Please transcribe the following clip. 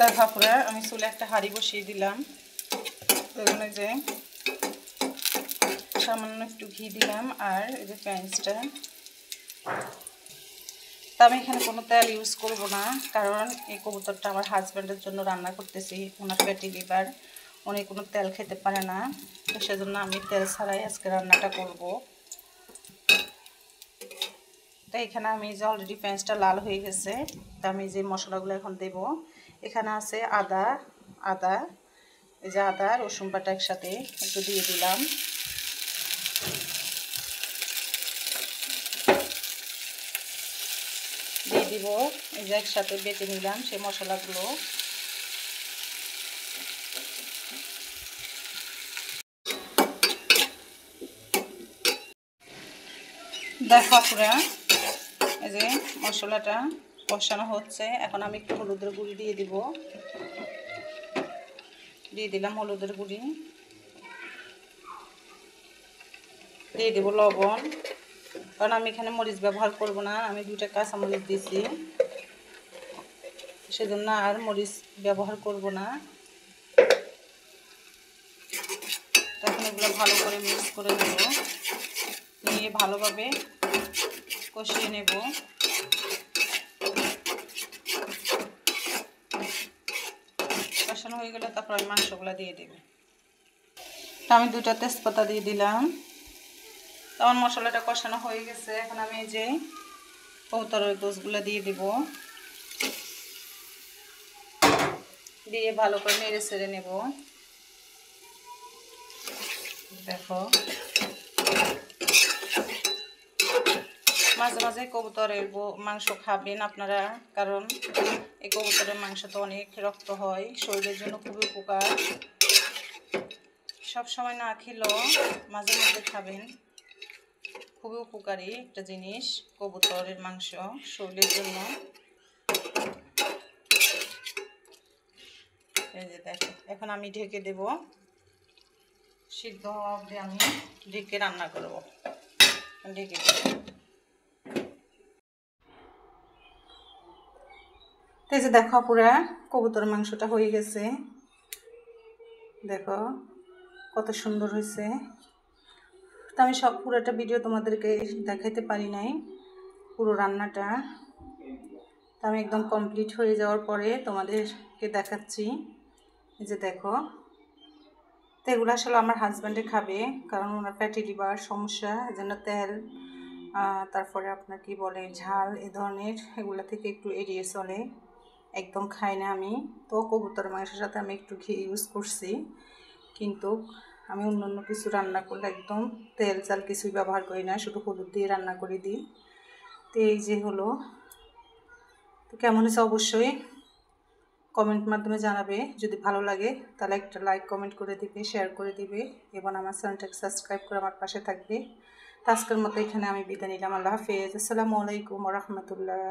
দেখা পরে আমি চুলে একটা হাঁড়ি বসিয়ে দিলাম। এখানে যে সামান্য একটু ঘি দিলাম আর এই যে পেঁয়াজটা। তা আমি এখানে কোনো তেল ইউজ করব না, কারণ এই কবুতরটা আমার হাজব্যান্ডের জন্য রান্না করতেছি। ওনার ফ্যাটি লিভার, উনি কোনো তেল খেতে পারে না, তো সেজন্য আমি তেল ছাড়াই আজকে রান্নাটা করব। তো এখানে আমি যে অলরেডি পেঁয়াজটা লাল হয়ে গেছে, তা আমি যে মশলাগুলো এখন দেব, এখানে আছে আদা, এই যে আদা রসুন বাটা একসাথে একটু দিয়ে দিলাম। দিয়ে দিব এই যে একসাথে বেটে নিলাম সেই মশলাগুলো। দেখো পুরা এই যে মশলাটা কষানো হচ্ছে। এখন আমি একটু হলুদের গুঁড়ি দিয়ে দিলাম হলুদের গুঁড়ি, দিয়ে দেব লবণ, কারণ আমি এখানে মরিচ ব্যবহার করব না, আমি 2টা কাঁচামরিচ দিয়েছি, সেজন্য আর মরিচ ব্যবহার করব না। এখন এগুলো ভালো করে মিক্স করে নেব, নিয়ে ভালোভাবে কষিয়ে নেব। কষানো হয়ে গেলে তারপর আমি মাংসগুলো দিয়ে দেব। আমি 2টা তেজপাতা দিয়ে দিলাম। তখন মশলাটা কষানো হয়ে গেছে। এখন আমি এই যে কবুতরের গোশগুলো দিয়ে দিব, দিয়ে ভালো করে নেড়ে ছেড়ে নেব। দেখো মাঝে মাঝে কবুতরের মাংস খাবেন আপনারা, কারণ এই কবুতরের মাংস তো অনেক রক্ত হয়, শরীরের জন্য খুবই উপকার। সব সময় না খেলেও মাঝে মধ্যে খাবেন, খুবই উপকারী একটা জিনিস কবুতরের মাংস শরীরের জন্য। এই যে দেখো এখন আমি ঢেকে দেব, সিদ্ধ হওয়া অবধি আমি ঢেকে রান্না করব। ঢেকে দেব। এই যে দেখো পুরা কবুতর মাংসটা হয়ে গেছে, দেখো কত সুন্দর হয়েছে। তো আমি সব পুরোটা ভিডিও তোমাদেরকে দেখাইতে পারি নাই, পুরো রান্নাটা। তো আমি একদম কমপ্লিট হয়ে যাওয়ার পরে তোমাদেরকে দেখাচ্ছি। এই যে দেখো, তো এগুলো আসলে আমার হাজব্যান্ডে খাবে, কারণ ওনার ফ্যাটি লিভার সমস্যা, এজন্য তেল তারপরে আপনার কি বলে ঝাল এ ধরনের এগুলো থেকে একটু এড়িয়ে চলে, একদম খাই না আমি। তো কবুতর মাংসের সাথে আমি একটু ঘি ইউজ করছি, কিন্তু আমি অন্য কিছু রান্না করলে একদম তেল চাল কিছুই ব্যবহার করি না, শুধু হলুদ দিয়ে রান্না করে দিই। তো এই যে হলো, তো কেমন হয়েছে অবশ্যই কমেন্ট মাধ্যমে জানাবে। যদি ভালো লাগে তাহলে একটা লাইক কমেন্ট করে দিবে, শেয়ার করে দিবে এবং আমার চ্যানেলটাকে সাবস্ক্রাইব করে আমার পাশে থাকবে। তো আজকের মতো এখানে আমি বিদায় নিলাম। আল্লাহ হাফেজ। আসসালামু আলাইকুম ওয়া রাহমাতুল্লাহ।